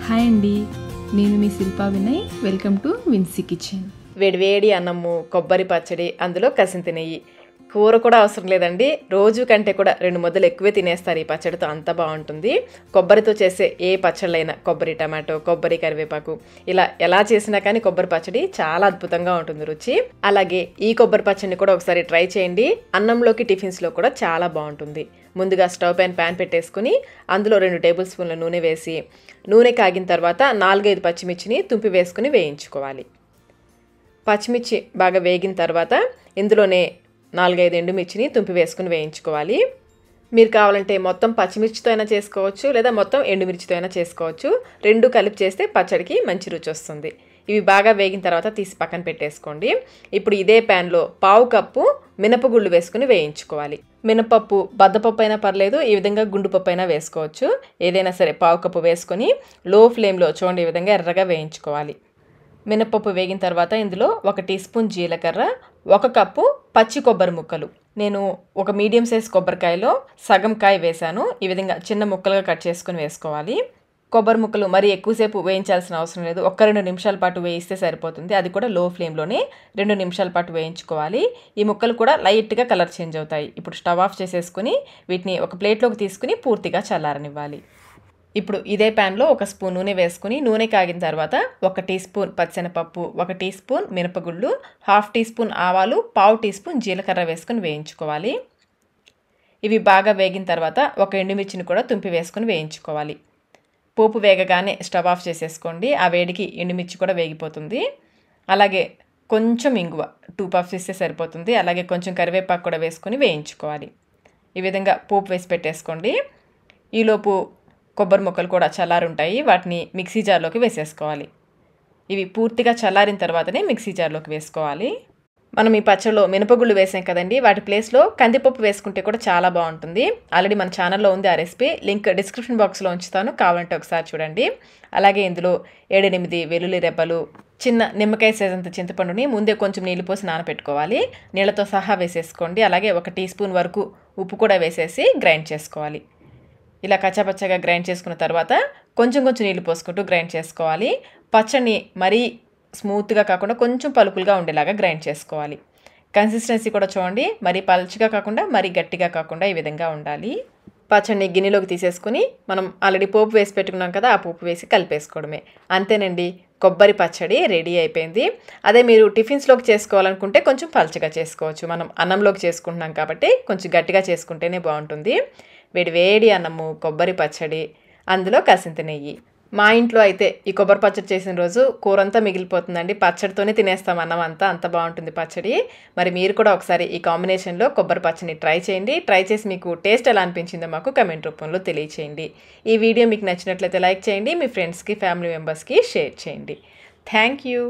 Hi అండి, నేను మీ Shilpa Vinay. Welcome to Vinsy kitchen. వేడివేడి అన్నము, కొబ్బరి పచ్చడి, అందులో కసింత నెయ్యి. కూర కూడా అవసరం లేదండి, రోజు కంటే కూడా 2 ముద్దలు ఎక్కువే తినేస్తారు ఈ పచ్చడితో, అంత బాగుంటుంది. కొబ్బరితో చేసే ఏ పచ్చళ్ళైనా, కొబ్బరి టమాటో, కొబ్బరి కరివేపాకు, ఇలా ఎలా చేసినా కానీ కొబ్బరి పచ్చడి చాలా అద్భుతంగా ఉంటుంది రుచి. అలాగే ఈ కొబ్బరి పచ్చడిని కూడా ఒకసారి ట్రై చేయండి. అన్నంలోకి, టిఫిన్స్లో కూడా చాలా బాగుంటుంది. ముందుగా స్టవ్ పైన ప్యాన్ పెట్టేసుకుని అందులో 2 టేబుల్ స్పూన్ల నూనె వేసి, నూనె కాగిన తర్వాత 4-5 పచ్చిమిర్చిని తుంపి వేసుకుని వేయించుకోవాలి. పచ్చిమిర్చి బాగా వేగిన తర్వాత ఇందులోనే 4-5 ఎండుమిర్చిని తుంపి వేసుకుని వేయించుకోవాలి. మీరు కావాలంటే మొత్తం పచ్చిమిర్చితో అయినా చేసుకోవచ్చు, లేదా మొత్తం ఎండుమిర్చితో అయినా చేసుకోవచ్చు. 2 కలిపి చేస్తే పచ్చడికి మంచి రుచి వస్తుంది. ఇవి బాగా వేగిన తర్వాత తీసి పక్కన పెట్టేసుకోండి. ఇప్పుడు ఇదే ప్యాన్లో 1/2 కప్పు మినపగుళ్ళు వేసుకుని వేయించుకోవాలి. మినపప్పు బద్దపప్పు అయినా పర్లేదు, ఈ విధంగా గుండుపప్పు అయినా వేసుకోవచ్చు. ఏదైనా సరే 1/2 కప్పు వేసుకొని లో ఫ్లేమ్లో చూడండి ఈ విధంగా ఎర్రగా వేయించుకోవాలి. మినపప్పు వేగిన తర్వాత ఇందులో 1 టీ స్పూన్ జీలకర్ర, 1 కప్పు పచ్చి కొబ్బరి ముక్కలు. నేను ఒక మీడియం సైజ్ కొబ్బరికాయలో సగం కాయ వేశాను. ఈ విధంగా చిన్న ముక్కలుగా కట్ చేసుకుని వేసుకోవాలి. కొబ్బరి ముక్కలు మరి ఎక్కువసేపు వేయించాల్సిన అవసరం లేదు, 1-2 నిమిషాల పాటు వేయిస్తే సరిపోతుంది. అది కూడా లో ఫ్లేమ్లోనే 2 నిమిషాల పాటు వేయించుకోవాలి. ఈ ముక్కలు కూడా లైట్గా కలర్ చేంజ్ అవుతాయి. ఇప్పుడు స్టవ్ ఆఫ్ చేసేసుకుని వీటిని ఒక ప్లేట్లోకి తీసుకుని పూర్తిగా చల్లారనివ్వాలి. ఇప్పుడు ఇదే ప్యాన్లో 1 స్పూన్ నూనె వేసుకుని, నూనె కాగిన తర్వాత 1 టీ స్పూన్ పచ్చెనపప్పు, 1 టీ స్పూన్ మినపగుళ్ళు, 1/2 టీ స్పూన్ ఆవాలు, 1/4 టీ స్పూన్ జీలకర్ర వేసుకుని వేయించుకోవాలి. ఇవి బాగా వేగిన తర్వాత 1 ఎండుమిర్చిని కూడా తుంపి వేసుకుని వేయించుకోవాలి. పోపు వేగగానే స్టవ్ ఆఫ్ చేసేసుకోండి, ఆ వేడికి ఎండుమిర్చి కూడా వేగిపోతుంది. అలాగే కొంచెం ఇంగువ 2 పఫ్స్ ఇస్తే సరిపోతుంది. అలాగే కొంచెం కరివేపాకు కూడా వేసుకొని వేయించుకోవాలి. ఈ విధంగా పోపు వేసి పెట్టేసుకోండి. ఈలోపు కొబ్బరి ముక్కలు కూడా చల్లారుంటాయి, వాటిని మిక్సీ జార్లోకి వేసేసుకోవాలి. ఇవి పూర్తిగా చల్లారిన తర్వాతనే మిక్సీ జార్లోకి వేసుకోవాలి. మనం ఈ పచ్చడిలో మినపగుళ్ళు వేసాం కదండి, వాటి ప్లేస్లో కందిపప్పు వేసుకుంటే కూడా చాలా బాగుంటుంది. ఆల్రెడీ మన ఛానల్లో ఉంది ఆ రెసిపీ, లింక్ డిస్క్రిప్షన్ బాక్స్లో ఉంచుతాను, కావాలంటే ఒకసారి చూడండి. అలాగే ఇందులో 7-8 వెల్లుల్లి రెబ్బలు, చిన్న నిమ్మకాయ సైజ్ అంత చింతపండుని ముందే కొంచెం నీళ్ళు పోసి నానబెట్టుకోవాలి. నీళ్ళతో సహా వేసేసుకోండి. అలాగే 1 టీ స్పూన్ వరకు ఉప్పు కూడా వేసేసి గ్రైండ్ చేసుకోవాలి. ఇలా కచ్చాపచ్చగా గ్రైండ్ చేసుకున్న తర్వాత కొంచెం నీళ్ళు పోసుకుంటూ గ్రైండ్ చేసుకోవాలి. పచ్చడిని మరీ స్మూత్గా కాకుండా కొంచెం పలుకులుగా ఉండేలాగా గ్రైండ్ చేసుకోవాలి. కన్సిస్టెన్సీ కూడా చూడండి, మరీ పలుచగా కాకుండా మరీ గట్టిగా కాకుండా ఈ విధంగా ఉండాలి. పచ్చడిని గిన్నెలోకి తీసేసుకుని మనం ఆల్రెడీ పోపు వేసి పెట్టుకున్నాం కదా, ఆ పోపు వేసి కలిపేసుకోవడమే. అంతేనండి, కొబ్బరి పచ్చడి రెడీ అయిపోయింది. అదే మీరు టిఫిన్స్లోకి చేసుకోవాలనుకుంటే కొంచెం పలుచగా చేసుకోవచ్చు. మనం అన్నంలోకి చేసుకుంటున్నాం కాబట్టి కొంచెం గట్టిగా చేసుకుంటేనే బాగుంటుంది. వేడి అన్నము, కొబ్బరి పచ్చడి, అందులో కసింత నెయ్యి. మా ఇంట్లో అయితే ఈ కొబ్బరి పచ్చడి చేసిన రోజు కూరంతా మిగిలిపోతుందండి, పచ్చడితోనే తినేస్తాం అన్నం అంతా, అంత బాగుంటుంది పచ్చడి. మరి మీరు కూడా ఒకసారి ఈ కాంబినేషన్లో కొబ్బరి పచ్చడిని ట్రై చేయండి. ట్రై చేసి మీకు టేస్ట్ ఎలా అనిపించిందో మాకు కమెంట్ రూపంలో తెలియచేయండి. ఈ వీడియో మీకు నచ్చినట్లయితే లైక్ చేయండి, మీ ఫ్రెండ్స్కి, ఫ్యామిలీ మెంబర్స్కి షేర్ చేయండి. Thank you.